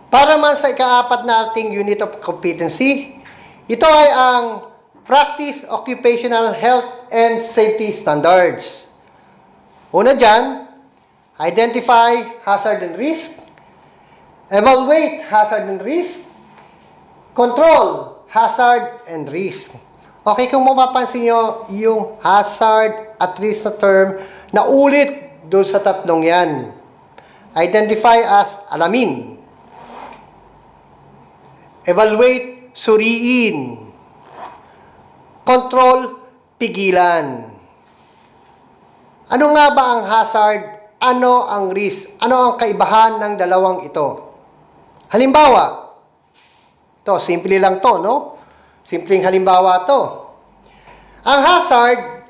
Para man sa ikaapat na ating unit of competency, ito ay ang Practice Occupational Health and Safety Standards. Una dyan, identify hazard and risk, evaluate hazard and risk, control hazard and risk. Okay, kung mapapansin nyo yung hazard at risk na term na ulit doon sa tatlong yan. Identify as alamin. Evaluate, suriin. Control, pigilan. Ano nga ba ang hazard? Ano ang risk? Ano ang kaibahan ng dalawang ito? Halimbawa, to, simple lang to, no? Simpleng halimbawa to. Ang hazard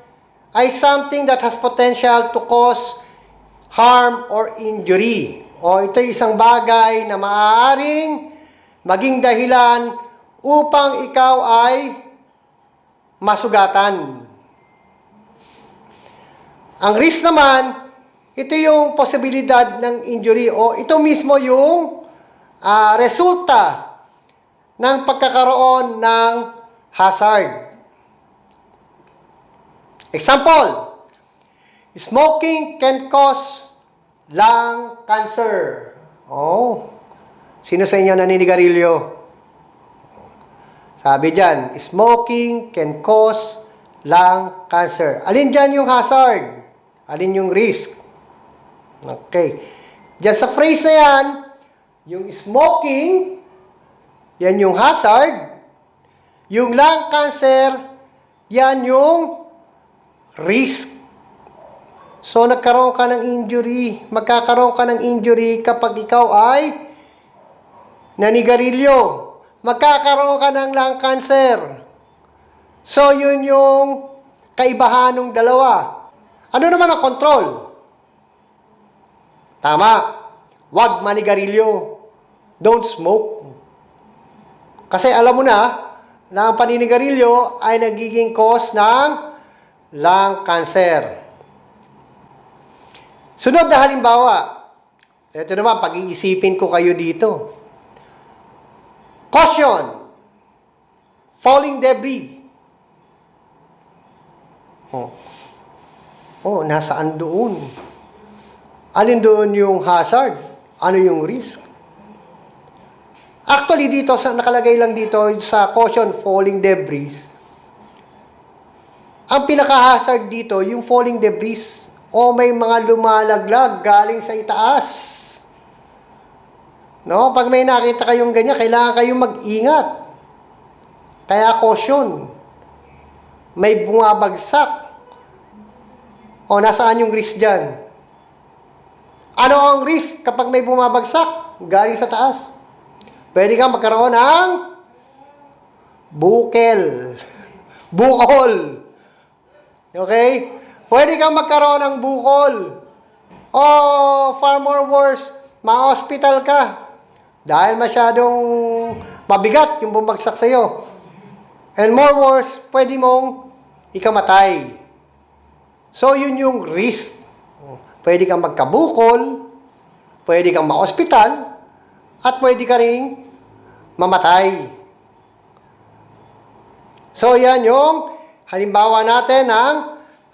ay something that has potential to cause harm or injury. O ito ay isang bagay na maaaring maging dahilan upang ikaw ay masugatan. Ang risk naman, ito yung posibilidad ng injury o ito mismo yung resulta ng pagkakaroon ng hazard. Example, smoking can cause lung cancer. Oh, sino sa inyo naninigarilyo? Sabi dyan, smoking can cause lung cancer. Alin dyan yung hazard? Alin yung risk? Okay. Dyan sa phrase na yan, yung smoking, yan yung hazard. Yung lung cancer, yan yung risk. So, nagkaroon ka ng injury. Magkakaroon ka ng injury kapag ikaw ay nanigarilyo. Magkakaroon ka ng lung cancer. So, yun yung kaibahan ng dalawa. Ano naman ang control? Tama. Huwag manigarilyo. Don't smoke. Kasi alam mo na ang paninigarilyo ay nagiging cause ng lung cancer. Sunod na halimbawa. Ito naman, pag-iisipin ko kayo dito. Caution! Falling debris. Nasaan doon? Alin doon yung hazard? Ano yung risk? Actually, dito, nakalagay lang dito sa caution, falling debris. Ang pinaka-hazard dito, yung falling debris o may mga lumalaglag galing sa itaas. No? Pag may nakita kayong ganyan, kailangan kayong mag-ingat. Kaya caution. May bumabagsak. O, nasaan yung risk dyan? Ano ang risk kapag may bumabagsak galing sa taas? Pwede kang magkaroon ng bukol. Okay? Pwede kang magkaroon ng bukol. O, far more worse, ma-hospital ka. Dahil masyadong mabigat yung bumagsak sa'yo. And more worse, pwede mong ikamatay. So, yun yung risk. Pwede kang magkabukol, pwede kang ma-hospital, at pwede ka ring mamatay. So, yan yung halimbawa natin ng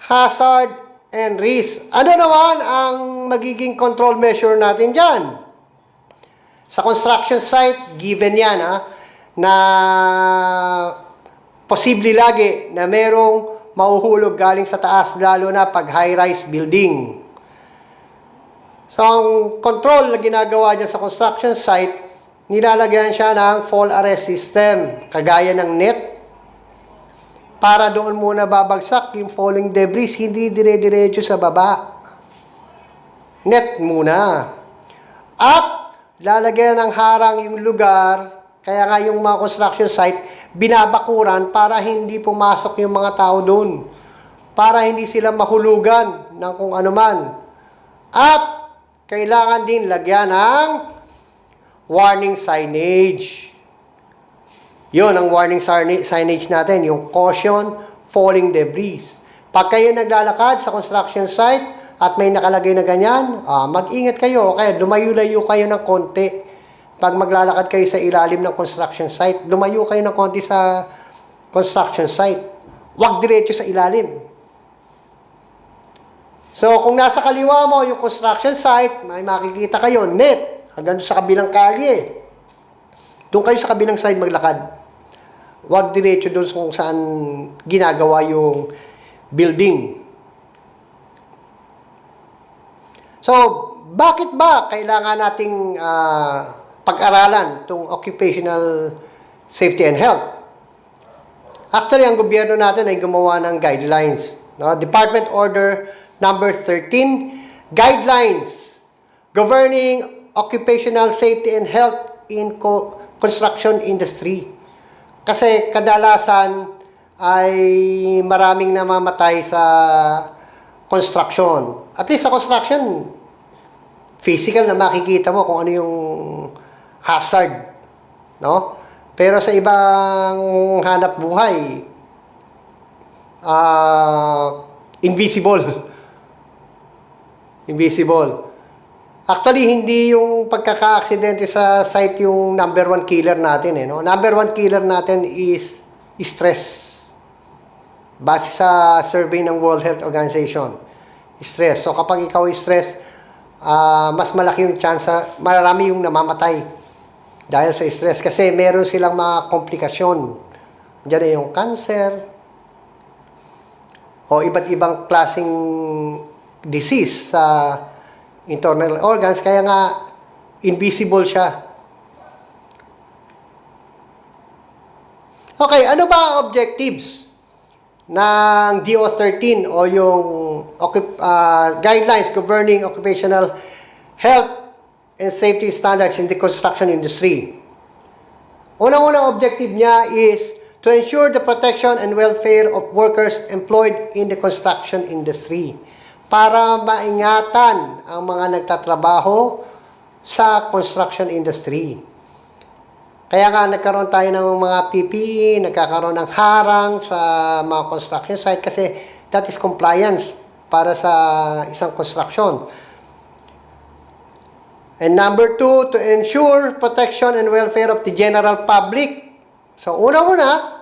hazard and risk. Ano naman ang magiging control measure natin dyan? Sa construction site, given yan, na posible lagi na merong mahuhulog galing sa taas, lalo na pag high-rise building. So, ang control na ginagawa dyan sa construction site, nilalagyan siya ng fall arrest system, kagaya ng net, para doon muna babagsak yung falling debris, hindi dire-diretso sa baba. Net muna. At, lalagyan ng harang yung lugar, kaya nga yung mga construction site, binabakuran para hindi pumasok yung mga tao doon. Para hindi sila mahulugan ng kung ano man. At, kailangan din lagyan ng warning signage. Yun ang warning signage natin, yung caution, falling debris. Pag kayo naglalakad sa construction site at may nakalagay na ganyan, mag-ingat kayo, kaya lumayo-layo kayo ng konti pag maglalakad kayo sa ilalim ng construction site, lumayo kayo ng konti sa construction site. Huwag diretso sa ilalim. So, kung nasa kaliwa mo yung construction site, may makikita kayo, net, hanggang sa kabilang kalye. Doon kayo sa kabilang side maglakad. Huwag diretso doon kung saan ginagawa yung building. So, bakit ba kailangan nating pag-aralan itong occupational safety and health? Actually, ang gobyerno natin ay gumawa ng guidelines. No? Department Order Number 13, Guidelines Governing Occupational Safety and Health in Construction Industry. Kasi kadalasan ay maraming namamatay sa construction. At least sa construction, physical na makikita mo kung ano yung hazard, no? Pero sa ibang hanap buhay, invisible. Invisible. Actually, hindi yung pagkaka-aksidente sa site yung number one killer natin. No? Number one killer natin is stress. Base sa survey ng World Health Organization. Stress. So, kapag ikaw stress, mas malaki yung chance, marami yung namamatay dahil sa stress. Kasi meron silang mga komplikasyon. Diyan yung cancer, o iba't ibang klaseng disease sa internal organs, kaya nga invisible siya. Okay, ano ba objectives ng DO13 o yung Guidelines Governing Occupational Health and Safety Standards in the Construction Industry? Unang-unang objective niya is to ensure the protection and welfare of workers employed in the construction industry, para maingatan ang mga nagtatrabaho sa construction industry. Kaya nga nagkaroon tayo ng mga PPE, nagkakaroon ng harang sa mga construction site kasi that is compliance para sa isang construction. And number 2, to ensure protection and welfare of the general public. So, una-una,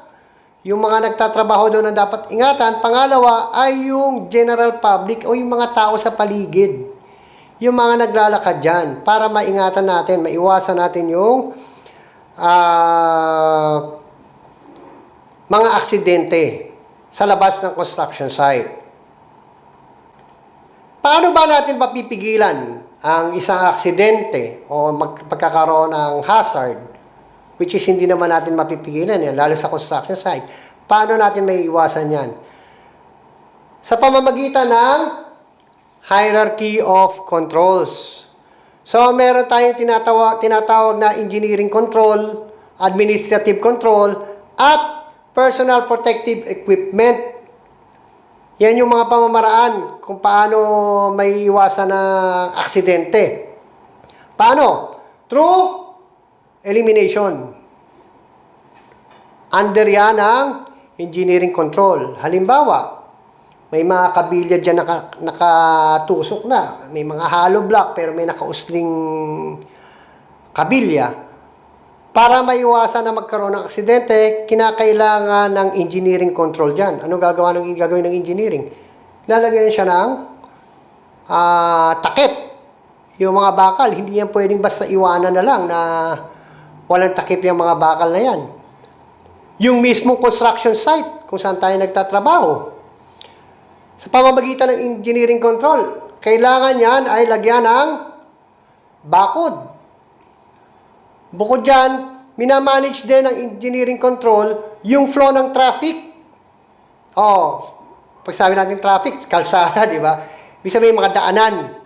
yung mga nagtatrabaho doon ang dapat ingatan. Pangalawa ay yung general public o yung mga tao sa paligid. Yung mga naglalakad dyan para maingatan natin, maiwasan natin yung mga aksidente sa labas ng construction site. Paano ba natin mapipigilan ang isang aksidente o pagkakaroon ng hazard, which is hindi naman natin mapipigilan yan, lalo sa construction site? Paano natin may iwasan yan? Sa pamamagitan ng hierarchy of controls. So, meron tayong tinatawag na engineering control, administrative control, at personal protective equipment. Yan yung mga pamamaraan kung paano may iwasan ng aksidente. Paano? Through elimination. Under yan ang engineering control. Halimbawa, may mga kabilya dyan nakatusok na. May mga hollow block pero may nakausling kabilya. Para maiwasan na magkaroon ng aksidente, kinakailangan ng engineering control dyan. Ano gagawin ng engineering? Lalagyan siya ng takip. Yung mga bakal, hindi yan pwedeng basta iwanan na lang na walang takip yung mga bakal na yan. Yung mismong construction site, kung saan tayo nagtatrabaho, sa pamamagitan ng engineering control, kailangan yan ay lagyan ng bakod. Bukod dyan, minamanage din ng engineering control yung flow ng traffic. Pag sabi natin traffic, kalsada, di ba? Ibig sabihin mga daanan.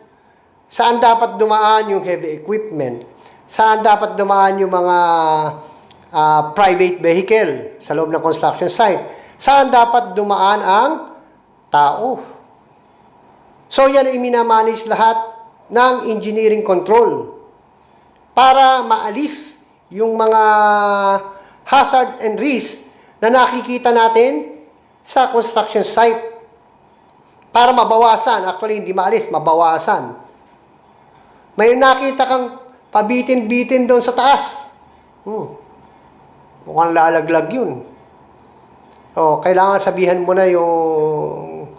Saan dapat dumaan yung heavy equipment? Saan dapat dumaan yung mga private vehicle sa loob ng construction site? Saan dapat dumaan ang tao? So, yan ay minamanage lahat ng engineering control para maalis yung mga hazard and risk na nakikita natin sa construction site. Para mabawasan, actually hindi maalis, mabawasan. May nakita kang pabitin-bitin doon sa taas. Mukhang lalaglag yun. O, kailangan sabihan mo na yung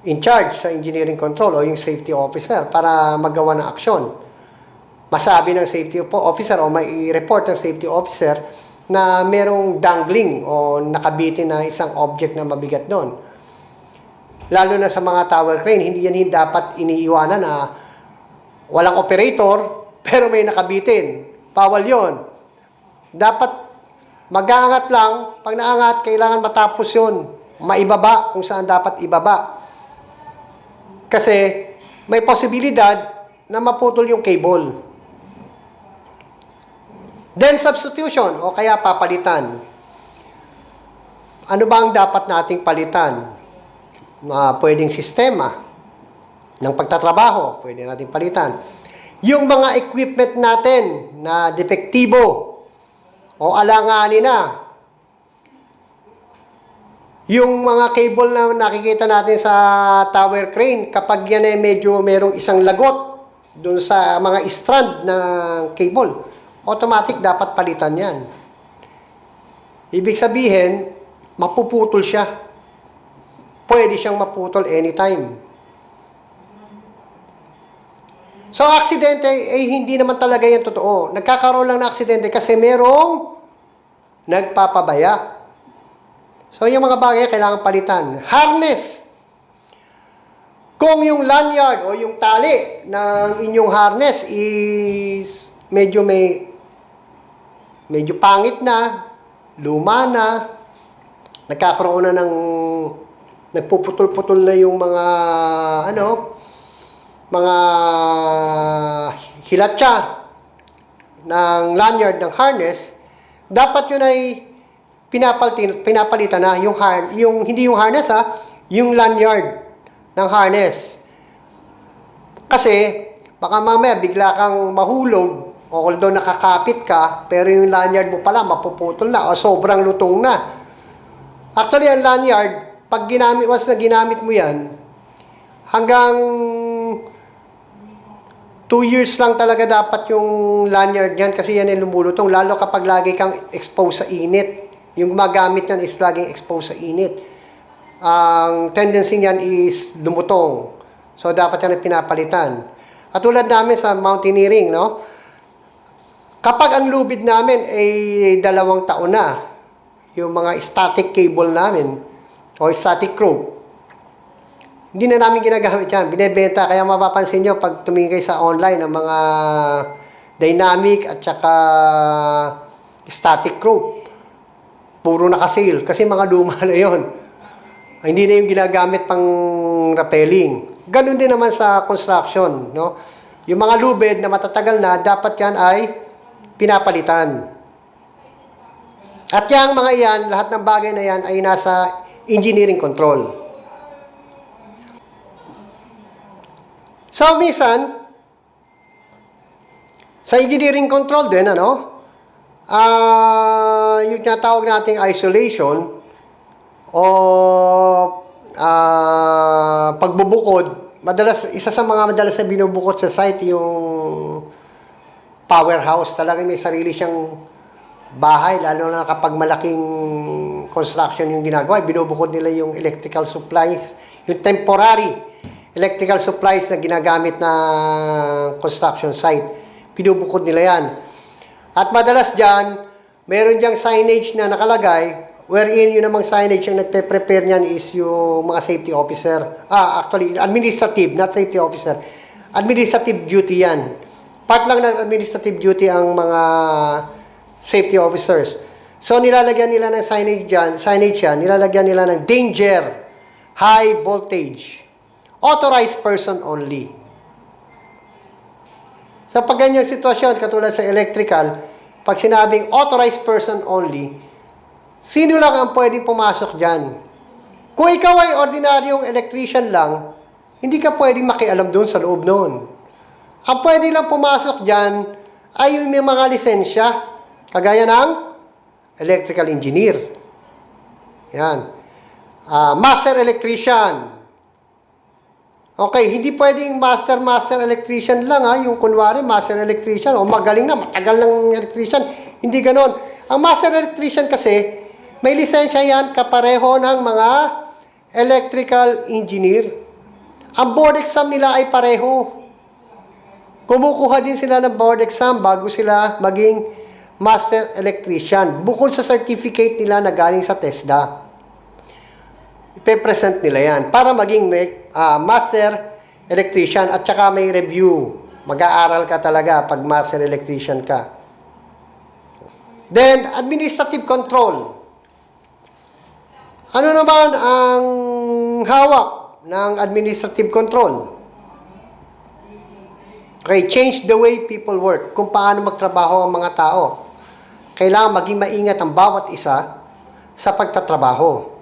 in charge sa engineering control o yung safety officer para magawa ng aksyon. Masabi ng safety officer o may report ng safety officer na merong dangling o nakabitin na isang object na mabigat doon. Lalo na sa mga tower crane, hindi yan dapat iniiwanan na walang operator pero may nakabitin. Bawal yon. Dapat mag-aangat lang. Pag naangat, kailangan matapos yon. Maibaba kung saan dapat ibaba. Kasi may posibilidad na maputol yung cable. Then substitution o kaya papalitan. Ano ba ang dapat nating palitan? Pwedeng sistema ng pagtatrabaho, pwede nating palitan. Yung mga equipment natin na depektibo o alanganin na. Yung mga cable na nakikita natin sa tower crane, kapag yan ay medyo merong isang lagot dun sa mga strand ng cable, automatic dapat palitan yan. Ibig sabihin, mapuputol siya. Pwede siyang maputol anytime. So, aksidente, hindi naman talaga yan totoo. Nagkakaroon lang ng aksidente kasi merong nagpapabaya. So, yung mga bagay kailangan palitan. Harness. Kung yung lanyard o yung tali ng inyong harness is medyo pangit na, luma na, nagkakaroon na ng nagpuputol-putol na yung mga mga hilatsa ng lanyard ng harness, dapat yun ay pinapalitan na yung hindi yung harness yung lanyard ng harness. Kasi baka mamaya bigla kang mahulog, although nakakapit ka, pero yung lanyard mo pala mapuputol na o sobrang lutong na. Actually, ang lanyard, pag once na ginamit mo yan, hanggang 2 years lang talaga dapat yung lanyard yan kasi yan ay lumulutong. Lalo kapag lagi kang exposed sa init. Yung magamit yan is laging exposed sa init. Ang tendency niyan is lumutong. So, dapat yan ay pinapalitan. At tulad namin sa mountaineering, no? Kapag ang lubid namin ay 2 taon na, yung mga static cable namin, o static rope, hindi na namin ginagamit yan. Binebenta. Kaya mapapansin nyo pag tumingin kayo sa online ng mga dynamic at saka static rope, puro nakasale. Kasi mga luma na yun. Hindi na yung ginagamit pang rappelling. Ganun din naman sa construction. No? Yung mga lubid na matatagal na, dapat yan ay pinapalitan. At yung mga yan, lahat ng bagay na yan ay nasa engineering control. So, minsan, sa engineering control din, yung tinatawag nating isolation o pagbubukod, isa sa mga madalas na binubukod sa site yung powerhouse. Talagang may sarili siyang bahay, lalo na kapag malaking construction yung ginagawa, binubukod nila yung electrical supplies, yung temporary electrical supplies na ginagamit na construction site. Binubukod nila yan. At madalas dyan, meron dyang signage na nakalagay, wherein yun namang signage yung nagpe-prepare niyan is yung mga safety officer. Actually, administrative, not safety officer. Administrative duty yan. Part lang ng administrative duty ang mga safety officers. So, nilalagyan nila ng signage yan, nilalagyan nila ng danger, high voltage, authorized person only. Sa pag ganyang sitwasyon, katulad sa electrical, pag sinabing authorized person only, sino lang ang pwedeng pumasok dyan? Kung ikaw ay ordinaryong electrician lang, hindi ka pwedeng makialam doon sa loob noon. Ang pwede lang pumasok dyan ay yung may mga lisensya, kagaya ng electrical engineer. Yan. Master electrician. Okay, hindi pwedeng master electrician lang ha, yung kunwari master electrician o magaling na, matagal ng electrician. Hindi ganon. Ang master electrician kasi, may lisensya yan kapareho ng mga electrical engineer. Ang board exam nila ay pareho. Kumukuha din sila ng board exam bago sila maging master electrician. Bukod sa certificate nila na galing sa TESDA. Ipe-present nila yan para maging master electrician at saka may review. Mag-aaral ka talaga pag master electrician ka. Then, administrative control. Ano naman ang hawak ng administrative control? Okay, change the way people work. Kung paano magtrabaho ang mga tao. Kailangan maging maingat ang bawat isa sa pagtatrabaho.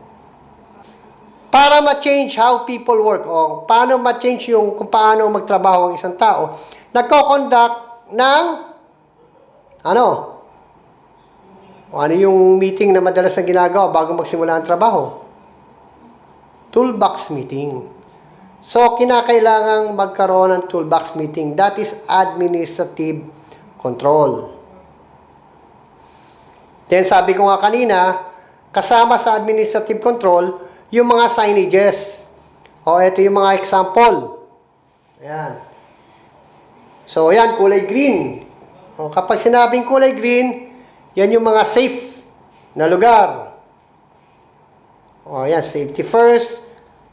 Para ma-change how people work o paano ma-change yung kung paano magtrabaho ang isang tao, nagko-conduct ng ano yung meeting na madalas na ginagawa bago magsimula ang trabaho? Toolbox meeting. So, kinakailangang magkaroon ng toolbox meeting. That is administrative control. Then, sabi ko nga kanina, kasama sa administrative control, yung mga signages. O, ito yung mga example. Ayan. So, ayan, kulay green. O, kapag sinabing kulay green, yan yung mga safe na lugar. O, ayan, safety first.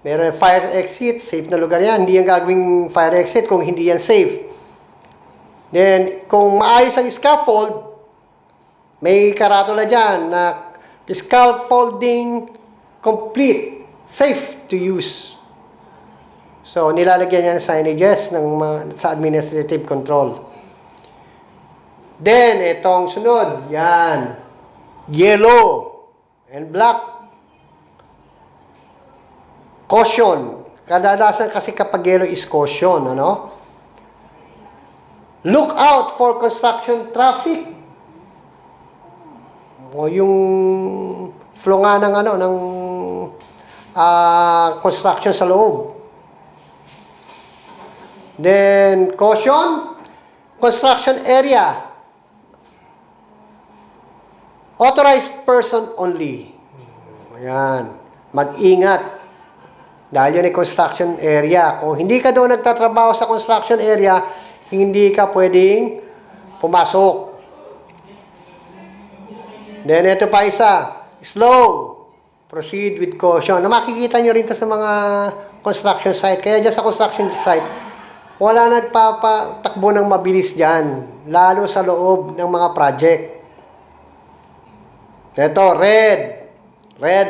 Meron fire exit, safe na lugar yan. Hindi yan gagawing fire exit kung hindi yan safe. Then, kung maayos ang scaffold, may karatula dyan na scaffolding complete, safe to use. So, nilalagyan niya ng signages sa administrative control. Then, itong sunod, yan. Yellow and black. Caution. Kadalasan kasi kapag yellow is caution, ano? Look out for construction traffic. O yung flow nga ng construction sa loob. Then, caution, construction area. Authorized person only. Ayan. Mag-ingat. Dahil yun ay construction area. Kung hindi ka doon nagtatrabaho sa construction area, hindi ka pwedeng pumasok. Then, ito pa isa. Slow. Proceed with caution. Na makikita nyo rin ito sa mga construction site. Kaya dyan sa construction site, wala nagpapatakbo ng mabilis dyan. Lalo sa loob ng mga project. Ito, red. Red,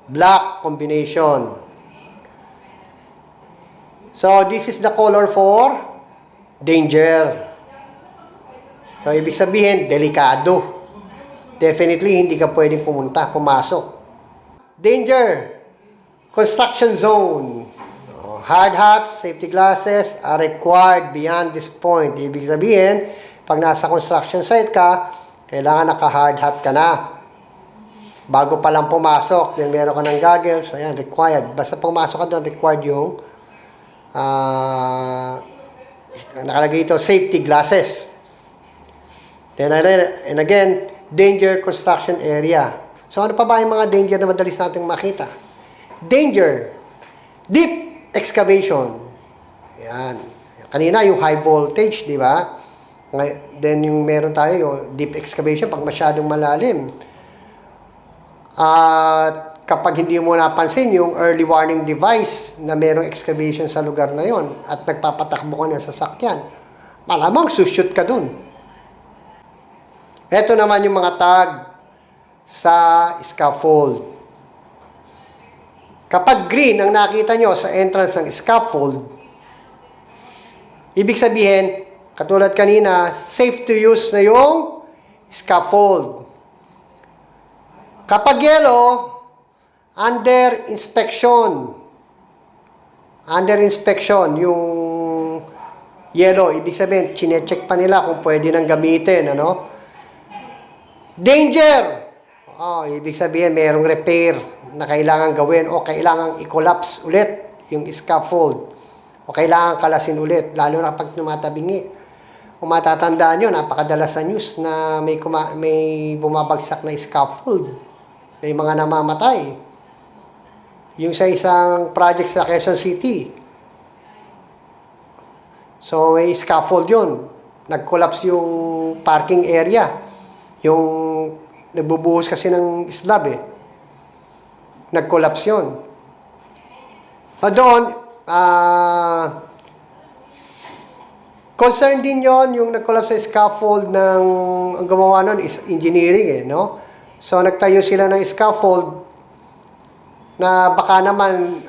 black combination. So, this is the color for danger. So, ibig sabihin, delikado. Definitely, hindi ka pwedeng pumasok. Danger. Construction zone. Hard hats, safety glasses are required beyond this point. Ibig sabihin, pag nasa construction site ka, kailangan naka-hard hat ka na. Bago pa lang pumasok, then meron ka ng goggles, ayan, required. Basta pumasok ka doon, required yung nakalagay ito, safety glasses. Then again, danger construction area. So, ano pa ba yung mga danger na madalis natin makita? Danger. Deep excavation. Yan. Kanina, yung high voltage, di ba? Then, yung meron tayo, yung deep excavation, pag masyadong malalim. At kapag hindi mo napansin, yung early warning device na merong excavation sa lugar na yon at nagpapatakbo ka ng sasakyan, malamang sushoot ka dun. Ito naman yung mga tag sa scaffold. Kapag green ang nakita nyo sa entrance ng scaffold, ibig sabihin, katulad kanina, safe to use na yung scaffold. Kapag yellow, under inspection. Under inspection, yung yellow, ibig sabihin, chinecheck pa nila kung pwede nang gamitin, ano? Danger! Ibig sabihin, mayroong repair na kailangan gawin o kailangan i-collapse ulit yung scaffold O kailangan kalasin ulit, lalo na pag tumatabingi. Kung matatandaan nyo, napakadalas sa news na may bumabagsak na scaffold. May mga namamatay. Yung sa isang project sa Quezon City. So, may scaffold yun. Nag-collapse yung parking area. Yung nagbubuhos kasi ng slab eh. Nag-collapse yun. So, doon, concern din yon yung nag-collapse sa scaffold ng, ang gumawa nun is engineering eh, no? So, nagtayo sila ng scaffold na baka naman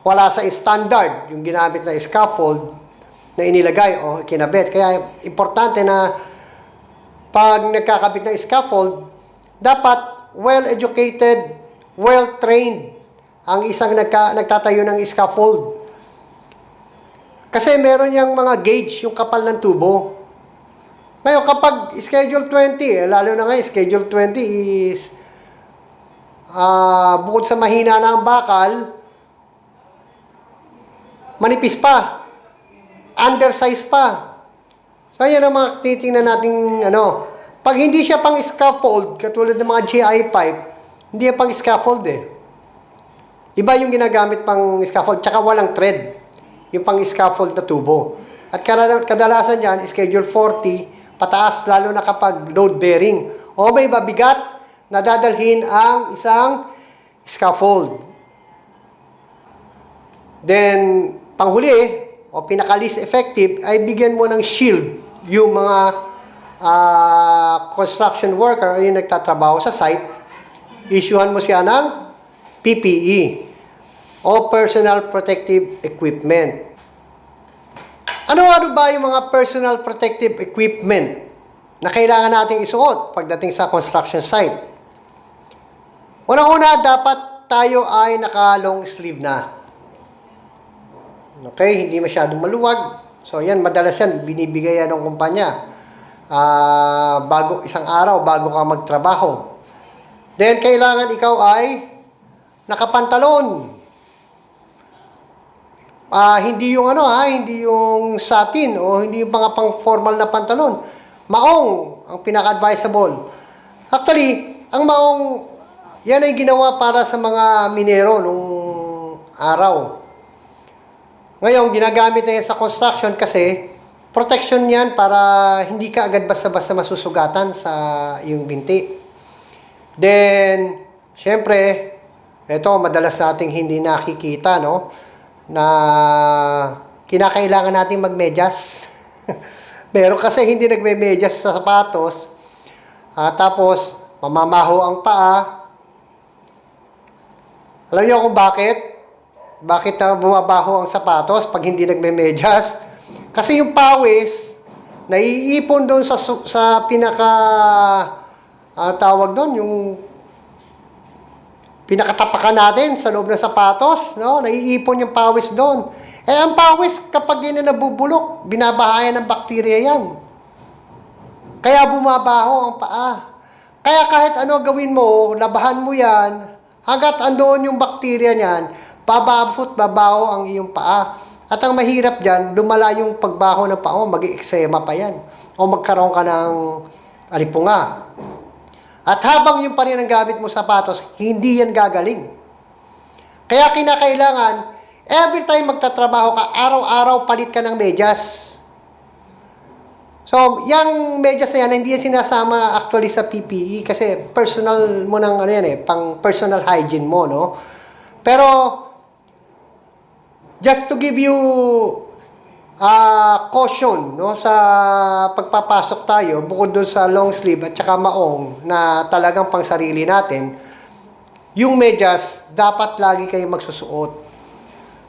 wala sa standard yung ginamit na scaffold na inilagay o kinabit. Kaya, importante na pag nagkakabit ng scaffold, dapat well-educated, well-trained ang isang nagtatayo ng scaffold. Kasi meron yung mga gauge, yung kapal ng tubo. Ngayon, kapag schedule 20, lalo na ngayon, schedule 20 is bukod sa mahina na ang bakal, manipis pa, undersized pa. So, yan ang mga titingnan natin, pag hindi siya pang scaffold, katulad ng mga GI pipe, hindi yan pang scaffold eh. Iba yung ginagamit pang scaffold, tsaka walang thread, yung pang scaffold na tubo. At kadalasan yan, schedule 40, pataas, lalo na kapag load bearing. O may mabigat na dadalhin ang isang scaffold. Then, panghuli, o pinaka-least effective, ay bigyan mo ng shield yung mga construction worker o yung nagtatrabaho sa site. Issuehan mo siya ng PPE o Personal Protective Equipment. Ano-ano ba yung mga personal protective equipment na kailangan nating isuot pagdating sa construction site? Unang-una, dapat tayo ay naka-long sleeve na. Okay, hindi masyadong maluwag. So, yan, madalas yan, binibigay yan ng kumpanya. Isang araw, bago ka magtrabaho. Then, kailangan ikaw ay nakapantalon. Hindi yung hindi yung satin o hindi yung mga pang-formal na pantalon. Maong ang pinaka-advisable. Actually, ang maong, yan ay ginawa para sa mga minero nung araw. Ngayon, ginagamit na yan sa construction kasi protection yan para hindi ka agad basta-basta masusugatan sa yung binti. Then, syempre, ito madalas nating hindi nakikita, no? Na kinakailangan nating magmedyas. Pero kasi hindi nagme-medyas sa sapatos, tapos mamamaho ang paa. Alam niyo kung bakit? Bakit na bumabaho ang sapatos pag hindi nagme-medyas? Kasi yung pawis, naiipon doon sa pinaka, tawag doon, yung pinakatapakan natin sa loob ng sapatos, no? Naiipon yung pawis doon. Eh, ang pawis, kapag yun na nabubulok, binabahayan ng bakterya yan. Kaya bumabaho ang paa. Kaya kahit ano gawin mo, labahan mo yan, hanggat andoon yung bakterya niyan, babaho ang iyong paa. At ang mahirap dyan, lumala yung pagbaho ng paa mo, mag-eksema pa yan. O magkaroon ka ng alipunga. At habang yung pa rin ang gamit mo sapatos, hindi yan gagaling. Kaya kinakailangan, every time magtatrabaho ka, araw-araw palit ka ng medyas. So, yung medyas na yan, hindi yan sinasama actually sa PPE kasi personal mo ng pang personal hygiene mo, no? Pero, just to give you caution, no, sa pagpapasok tayo, bukod doon sa long sleeve at saka maong na talagang pang sarili natin, yung medyas, dapat lagi kayo magsusuot.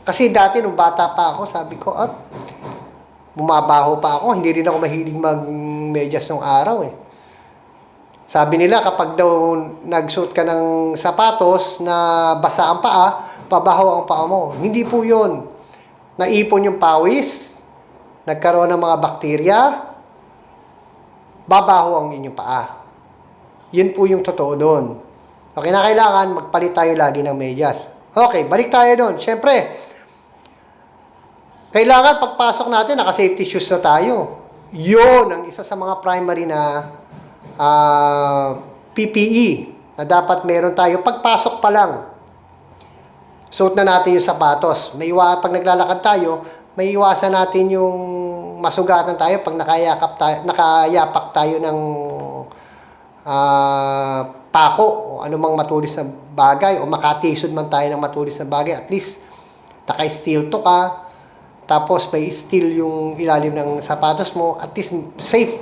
Kasi dati, nung bata pa ako, sabi ko, bumabaho pa ako, hindi rin ako mahilig mag-medyas nung araw eh. Sabi nila, kapag daw nagsuot ka ng sapatos na basa ang paa, pabaho ang paa mo. Hindi po yun. Naipon yung pawis, nagkaroon ng mga bakterya, babaho ang inyong paa. Yun po yung totoo doon. Okay, na kailangan magpalit tayo lagi ng medyas. Okay, balik tayo doon. Siyempre, Kailangan pagpasok natin, naka-safety shoes na tayo. Yun ang isa sa mga primary na PPE na dapat meron tayo pagpasok pa lang. Suot na natin yung sapatos. Pag naglalakad tayo, may iwasan natin yung masugatan tayo pag nakayapak tayo ng pako o anumang matulis na bagay o makatisod man tayo ng matulis na bagay. At least, naka-steel to ka. Tapos may steel yung ilalim ng sapatos mo. At least, safe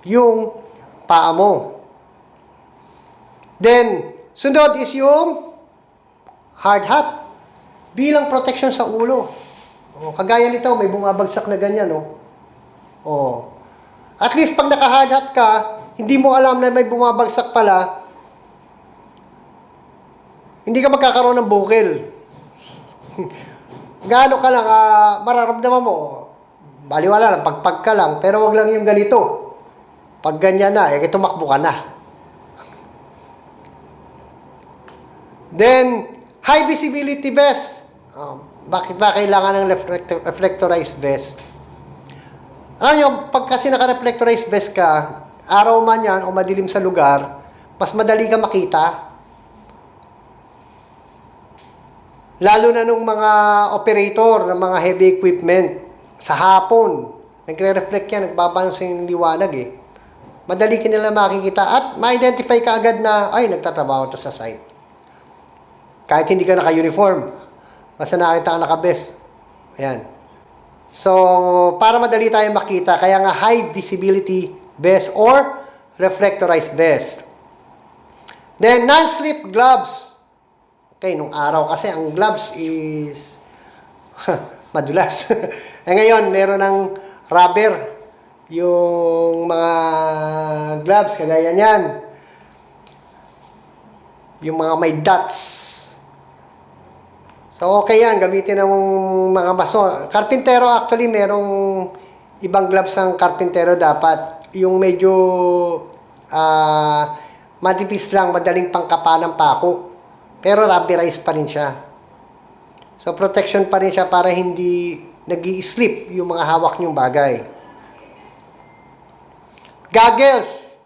yung paa mo. Then, sunod is yung hard hat. Bilang protection sa ulo. O, kagaya nito, may bumabagsak na ganyan. O. At least, pag naka-hard hat ka, hindi mo alam na may bumabagsak pala, hindi ka magkakaroon ng bukil. Gaano ka lang, mararamdaman mo, baliwala lang, pagpag ka lang, pero wag lang yung ganito. Pag ganyan na, tumakbo ka na. Then, high visibility vest. Bakit ba kailangan ng reflectorized vest? Alam nyo, pag kasi naka-reflectorized vest ka, araw man yan o madilim sa lugar, mas madali ka makita. Lalo na nung mga operator ng mga heavy equipment sa hapon. Nagre-reflect yan, nagbabalang sa yung liwanag eh. Madali ka nila makikita at ma-identify ka agad na, ay, nagtatrabaho to sa site. Kahit hindi ka naka-uniform, basta nakita ka naka-vest. Ayan. So, para madali tayo makita, kaya nga high visibility vest or reflectorized vest. Then, non-slip gloves. Okay, nung araw kasi ang gloves is madulas. Ngayon, meron ng rubber. Yung mga gloves, kagaya niyan. Yung mga may dots. So, okay yan. Gamitin ng mga mason. Karpintero, actually, merong ibang gloves ang karpintero dapat. Yung medyo matipis lang, madaling pangkapa ng pako. Pero rubberized pa rin siya. So, protection pa rin siya para hindi nag-i-slip yung mga hawak niyong bagay. Goggles.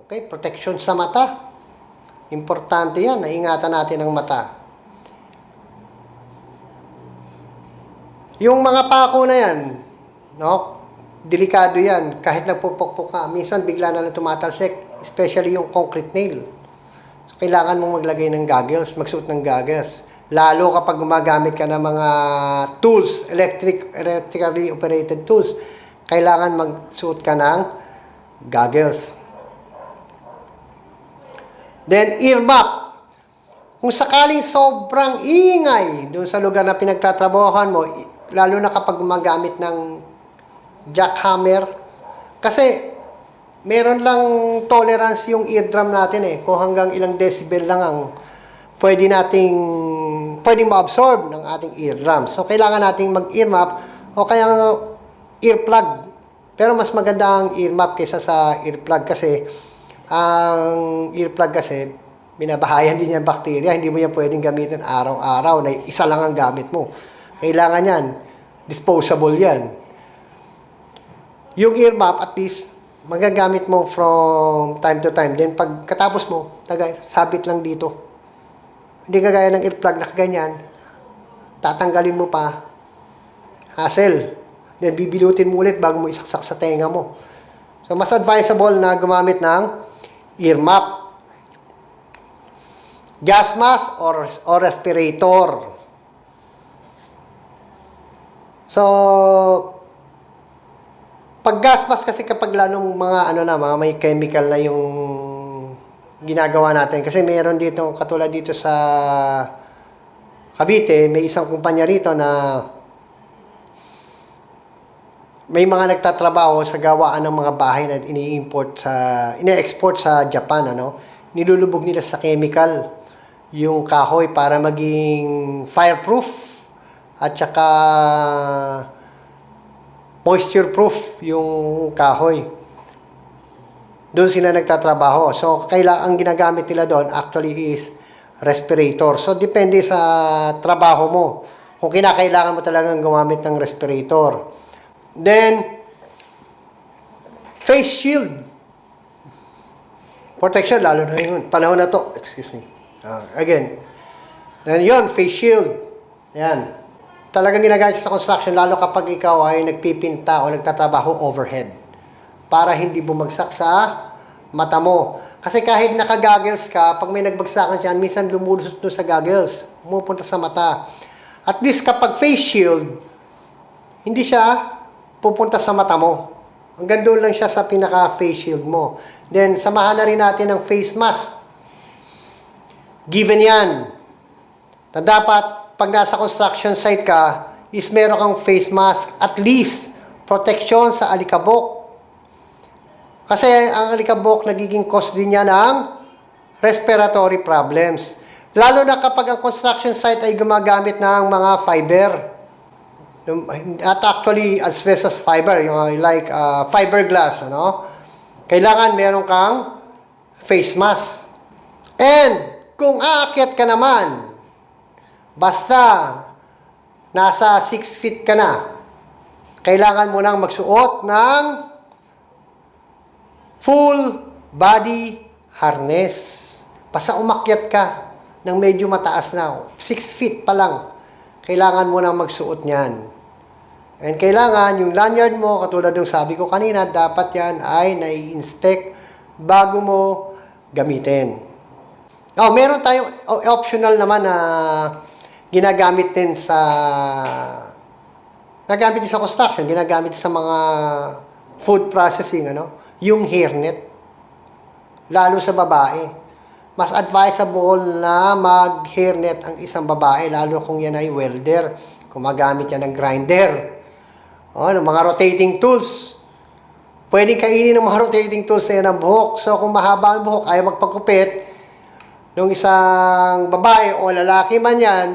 Okay, protection sa mata. Importante yan. Naingatan natin ang mata. Yung mga pako na yan, no? Delikado yan. Kahit nagpupukpok ka, minsan bigla na lang tumatalsik. Especially yung concrete nail. So, kailangan mong maglagay ng goggles, magsuot ng goggles. Lalo kapag gumagamit ka ng mga tools, electrically operated tools, kailangan magsuot ka ng goggles. Then, ear muff. Kung sakaling sobrang ingay doon sa lugar na pinagtatrabahohan mo, lalo na kapag gumagamit ng jackhammer, kasi meron lang tolerance yung eardrum natin eh. Kung hanggang ilang decibel lang ang pwedeng ma-absorb ng ating eardrum. So, kailangan nating mag-ear muff o kaya earplug. Pero mas maganda ang ear muff kaysa sa earplug kasi ang earplug kasi binabahayan din yan bakterya. Hindi mo yan pwedeng gamitin araw-araw na isa lang ang gamit mo. Kailangan yan. Disposable yan. Yung ear muff at least magagamit mo from time to time. Then, pagkatapos mo, sabit lang dito. Hindi kagaya ng earplug na ganyan. Tatanggalin mo pa. Hassle. Then, bibilutin mo ulit bago mo isaksak sa tenga mo. So, mas advisable na gumamit ng ear muff. Gas mask or respirator. So, pag gas mask kasi kapag lanong mga mga may chemical na yung ginagawa natin. Kasi mayroon dito, katulad dito sa Cavite, may isang kumpanya rito na may mga nagtatrabaho sa gawaan ng mga bahay na ine-export sa Japan, nilulubog nila sa chemical yung kahoy para maging fireproof at saka moisture proof yung kahoy. Doon sila nagtatrabaho. So, ang ginagamit nila doon actually is respirator. So, depende sa trabaho mo kung kinakailangan mo talagang gumamit ng respirator. Then, face shield. Protection, lalo na yun. Panahon na to. Excuse me. Again. Then yun, face shield. Yan. Talagang ginagamit sa construction, lalo kapag ikaw ay nagpipinta o nagtatrabaho overhead. Para hindi bumagsak sa mata mo. Kasi kahit naka-goggles ka, pag may nagbagsakan dyan, minsan lumulusot sa goggles. Pumupunta sa mata. At least kapag face shield, hindi siya pupunta sa mata mo. Hanggang doon lang siya sa pinaka-face shield mo. Then, samahan na rin natin ng face mask. Given yan. Na dapat, pag nasa construction site ka, is meron kang face mask. At least, protection sa alikabok. Kasi ang alikabok, nagiging cause din niya ng respiratory problems. Lalo na kapag ang construction site ay gumagamit ng mga fiber. At actually, asbestos fiber, yung like fiberglass, ano? Kailangan meron kang face mask. And, kung aakyat ka naman, basta nasa 6 feet ka na, kailangan mo nang magsuot ng full body harness. Basta umakyat ka ng medyo mataas na, 6 feet pa lang, kailangan mo nang magsuot niyan. And kailangan, yung lanyard mo, katulad ng sabi ko kanina, dapat yan ay nai-inspect bago mo gamitin. Meron tayong optional naman na ginagamit din sa construction, ginagamit sa mga food processing, yung hairnet. Lalo sa babae. Mas advisable na mag-hairnet ang isang babae, lalo kung yan ay welder, kung magamit yan ng grinder. Ng mga rotating tools. Pwedeng kainin ng mga rotating tools na yan ang buhok. So, kung mahaba ang buhok, ayaw magpagkupit, ng isang babae o lalaki man yan,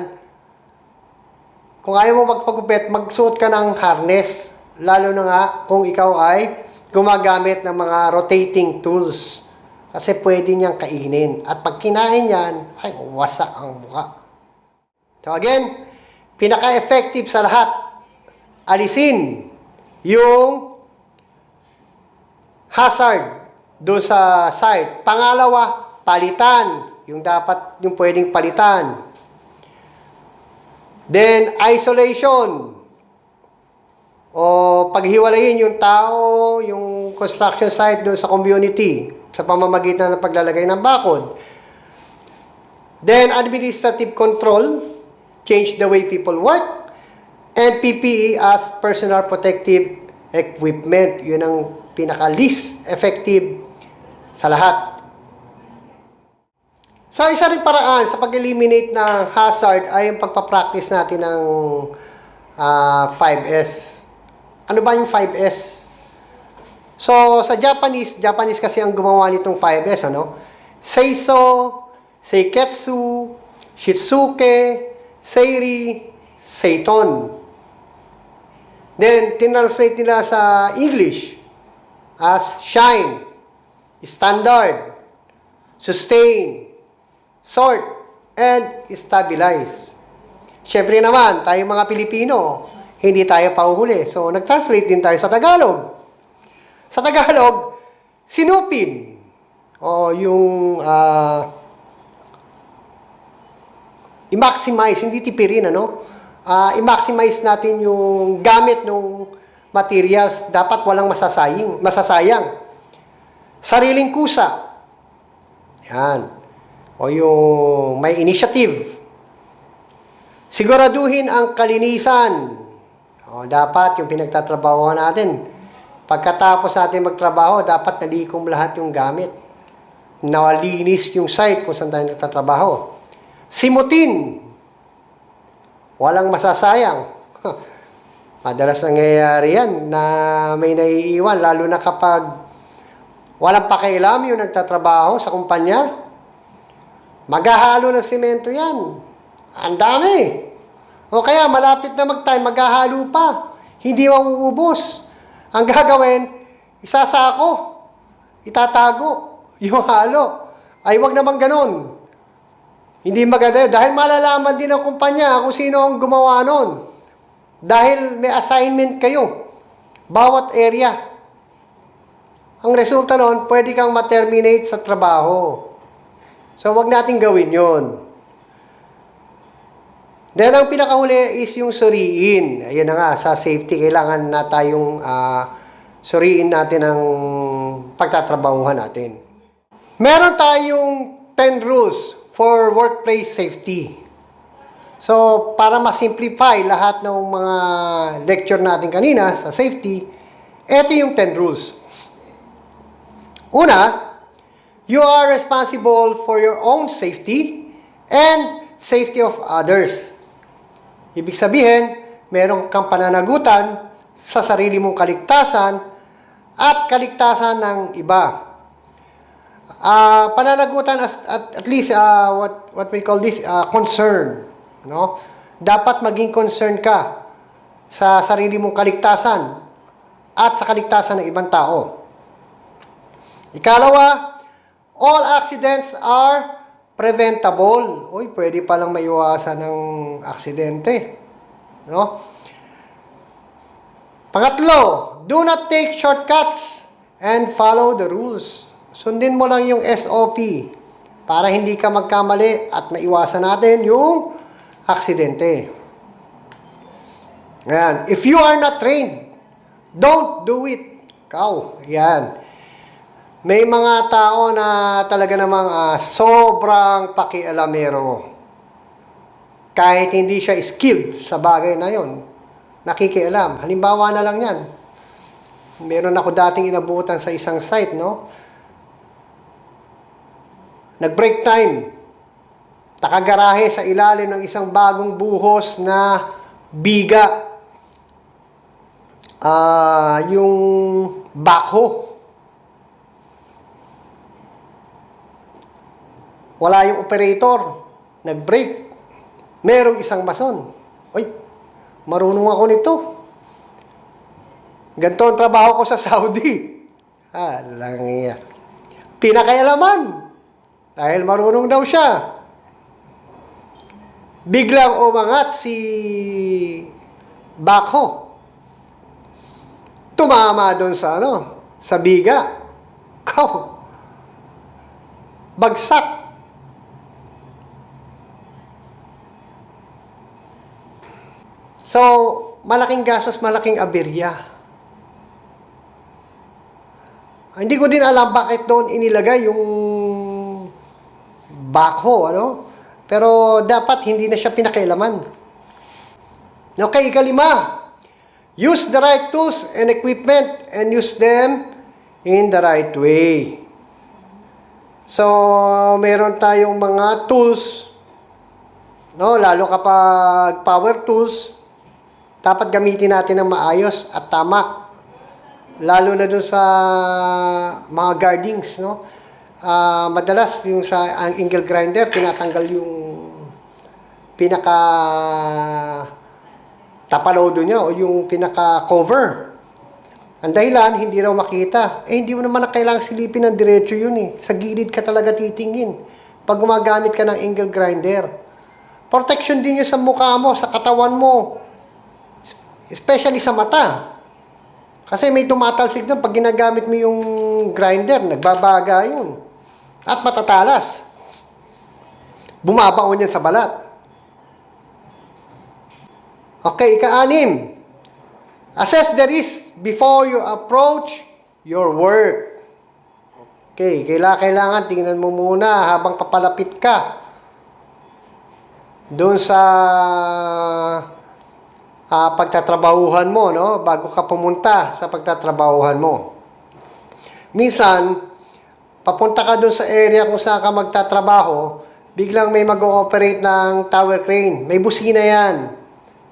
kung ayaw mo magpagkupit, magsuot ka ng harness. Lalo na nga kung ikaw ay gumagamit ng mga rotating tools. Kasi pwede niyang kainin. At pag kinain yan, ay wasak ang mukha. So again, pinaka-effective sa lahat, alisin yung hazard doon sa site. Pangalawa, palitan. Yung pwedeng palitan. Then, isolation. O paghiwalayin yung tao, yung construction site doon sa community sa pamamagitan ng paglalagay ng bakod. Then, administrative control. Change the way people work. And PPE as personal protective equipment. Yun ang pinaka-least effective sa lahat. So, isa rin paraan sa pag-eliminate ng hazard ay yung pagpapractice natin ng 5S. Ano ba yung 5S? So, sa Japanese kasi ang gumawa nitong 5S, Seiso, Seiketsu, Shitsuke, Seiri, Seiton. Then, tinranslate nila sa English as shine, standard, sustain, sort, and stabilize. Siyempre naman, tayo mga Pilipino, hindi tayo pahuhuli. So, nag-translate din tayo sa Tagalog. Sa Tagalog, sinupin. O yung i-maximize, hindi tipirin, i-maximize natin yung gamit ng materials. Dapat walang masasayang. Sariling kusa. Yan. O yung may initiative. Siguraduhin ang kalinisan. O, dapat yung pinagtatrabaho natin. Pagkatapos natin magtrabaho, dapat nalikom lahat yung gamit. Nawalinis yung site kung saan tayo nagtatrabaho. Simutin. Walang masasayang. Madalas nangyayari yan na may naiiwan, lalo na kapag walang pakialam yung nagtatrabaho sa kumpanya. Maghahalo ng simento yan. Ang dami. O kaya malapit na mag-time, maghahalo pa. Hindi mauubos. Ang gagawin, isasako. Itatago yung halo. Ay, wag naman ganun. Hindi maganda yun. Dahil malalaman din ng kumpanya kung sino ang gumawa nun. Dahil may assignment kayo. Bawat area. Ang resulta nun, pwede kang ma-terminate sa trabaho. So, wag natin gawin yon. Then, ang pinakahuli is yung suriin. Ayun na nga, sa safety, kailangan na tayong suriin natin ang pagtatrabahuhan natin. Meron tayong 10 rules for workplace safety. So, para ma-simplify lahat ng mga lecture natin kanina sa safety, ito yung 10 rules. Una, you are responsible for your own safety and safety of others. Ibig sabihin, meron kang pananagutan sa sarili mong kaligtasan at kaligtasan ng iba. Pananagutan at least what we call this concern, no? Dapat maging concerned ka sa sarili mong kaligtasan at sa kaligtasan ng ibang tao. Ikalawa, all accidents are preventable. Uy, pwede palang maiwasan ng aksidente, no? Pangatlo, do not take shortcuts and follow the rules. Sundin mo lang yung SOP para hindi ka magkamali at maiwasan natin yung aksidente. Ayan. If you are not trained, don't do it. Yan. May mga tao na talaga namang sobrang pakialamero. Kahit hindi siya skilled sa bagay na yon, nakikialam. Halimbawa na lang yan. Meron ako dating inabutan sa isang site, no? Nag-break time. Nakagarahe sa ilalim ng isang bagong buhos na biga. Yung backhoe. Wala yung operator. Nag-break. Merong isang mason. Uy, marunong ako nito. Ganito ang trabaho ko sa Saudi. Lang iya. Pinakaialaman. Dahil marunong daw siya. Biglang umangat si backhoe. Tumama doon sa sa biga. Bagsak. So, malaking gastos, malaking aberya. Hindi ko din alam bakit doon inilagay yung backhoe, Pero dapat hindi na siya pinakailaman. Okay, ikalima. Use the right tools and equipment and use them in the right way. So, meron tayong mga tools, lalo kapag power tools, dapat gamitin natin ng maayos at tama. Lalo na dun sa mga guardings, madalas yung sa angle grinder, tinatanggal yung pinaka tapalodo niya o yung pinaka cover. Ang dahilan, hindi raw makita. Hindi mo naman na kailangang silipin ng diretso yun eh. Sa gilid ka talaga titingin pag gumagamit ka ng angle grinder. Protection din yun sa mukha mo, sa katawan mo. Especially sa mata. Kasi may tumatalsik doon pag ginagamit mo yung grinder, nagbabaga yun. At matatalas. Bumabaon yan sa balat. Okay, ika-6. Assess the risk before you approach your work. Okay, kailangan tingnan mo muna habang papalapit ka doon sa pagtatrabahuhan mo, bago ka pumunta sa pagtatrabahuhan mo. Minsan, papunta ka doon sa area kung saan ka magtatrabaho, biglang may mag-ooperate ng tower crane. May busina yan.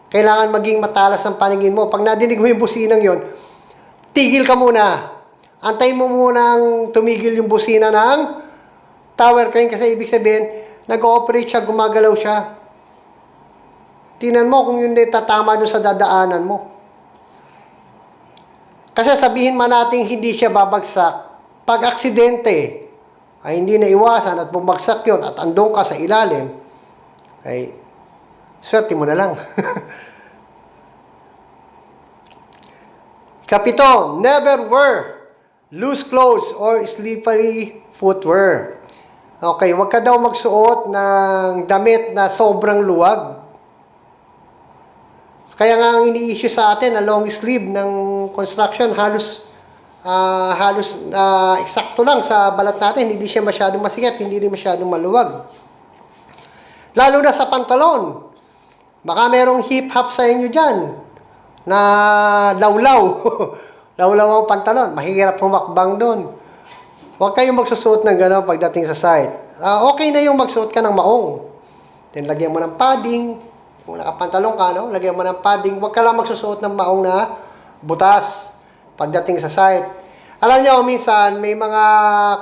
Kailangan maging matalas ang paningin mo. Pag nadinig mo yung businang yon, tigil ka muna. Antayin mo munang tumigil yung busina ng tower crane kasi ibig sabihin, nag-ooperate siya, gumagalaw siya. Tingnan mo kung yun ay tatama doon sa dadaanan mo. Kasi sabihin man natin hindi siya babagsak. Pag aksidente, ay hindi na iwasan at bumagsak yon at andong ka sa ilalim, ay swerte mo na lang. Ikapito, never wear loose clothes or slippery footwear. Okay, huwag ka daw magsuot ng damit na sobrang luwag. Kaya nga ang ini-issue sa atin na long sleeve ng construction, halos eksakto lang sa balat natin. Hindi siya masyadong masikip, hindi rin masyadong maluwag. Lalo na sa pantalon. Baka merong hip-hop sa inyo dyan na lawlaw. Lawlaw ang pantalon. Mahirap humakbang doon. Huwag kayong magsusuot ng gano'n pagdating sa site. Okay na yung magsuot ka ng maong. Then lagyan mo ng padding. Kung nakapantalon ka, no? Lagyan mo ng padding. Huwag ka lang magsusuot ng maong na butas pagdating sa site. Alam niyo, minsan may mga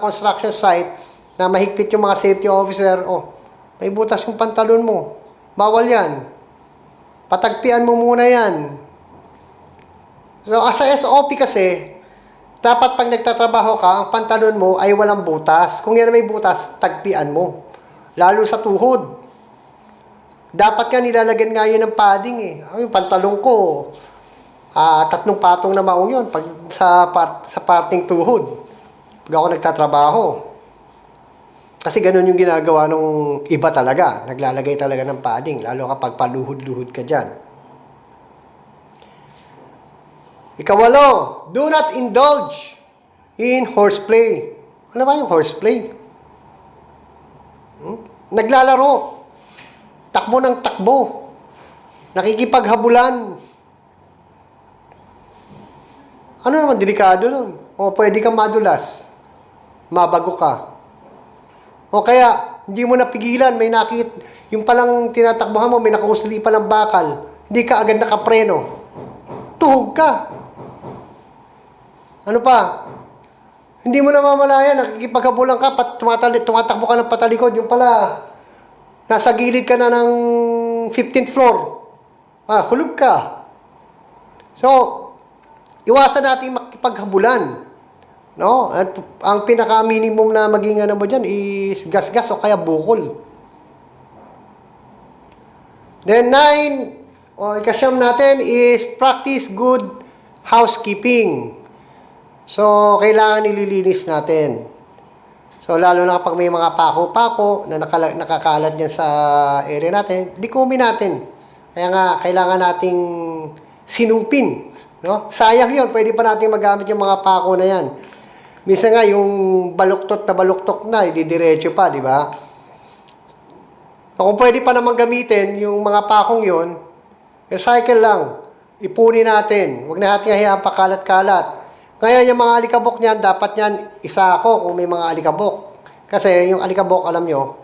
construction site na mahigpit yung mga safety officer. Oh, may butas yung pantalon mo. Bawal yan. Patagpian mo muna yan. So, as a SOP kasi, dapat pag nagtatrabaho ka, ang pantalon mo ay walang butas. Kung yan may butas, tagpian mo. Lalo sa tuhod. Dapat nga nilalagyan nga yun ng padding eh. Yung pantalon ko, 3 patong na maong yun pag sa parting tuhod. Pag ako nagtatrabaho. Kasi ganun yung ginagawa nung iba talaga. Naglalagay talaga ng padding. Lalo kapag paluhod-luhod ka dyan. Ikawalo, do not indulge in horseplay. Ano ba yung horseplay? Naglalaro. Takbo ng takbo. Nakikipaghabulan. Ano naman, delikado nun? O pwede kang madulas. Mabago ka. O kaya, hindi mo napigilan, may yung palang tinatakbuhan mo, may nakausli palang bakal. Hindi ka agad nakapreno. Tuhog ka. Ano pa? Hindi mo namamalayan, nakikipaghabulan ka, tumatakbo ka ng patalikod, yung pala, nasa gilid ka na ng 15th floor. Hulog ka. So, iwasan natin makipaghabulan. No? At ang pinaka-minimum na maging ano mo dyan is gas-gas o kaya bukol. Then 9, ikasyam natin is practice good housekeeping. So, kailangan nililinis natin. So, lalo na kapag may mga pako-pako na nakakalat niyan sa area natin, dikumin natin. Kaya nga, kailangan nating sinupin. No? Sayang yun, pwede pa natin magamit yung mga pako na yan. Minsan nga, yung baluktot na, ididiretso pa, di ba? So, kung pwede pa naman gamitin yung mga pakong yun, recycle lang. Ipunin natin. Huwag na natin hayaan pakalat-kalat. Ngayon, yung mga alikabok niyan, dapat niyan isa ako kung may mga alikabok. Kasi yung alikabok, alam nyo,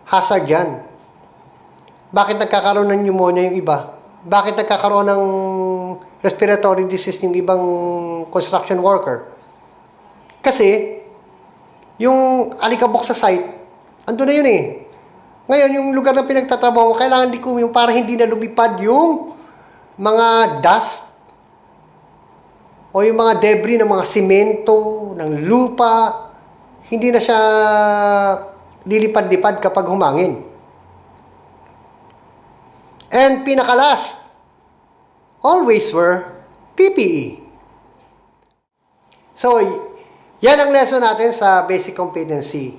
hazard yan. Bakit nagkakaroon ng pneumonia yung iba? Bakit nagkakaroon ng respiratory disease yung ibang construction worker? Kasi, yung alikabok sa site, ando na yun eh. Ngayon, yung lugar na pinagtatrabaho, kailangan dikumin para hindi na lumipad yung mga dust o yung mga debris ng mga simento, ng lupa, hindi na siya lilipad-lipad kapag humangin. And pinakalas, always wear PPE. So, yan ang lesson natin sa basic competency.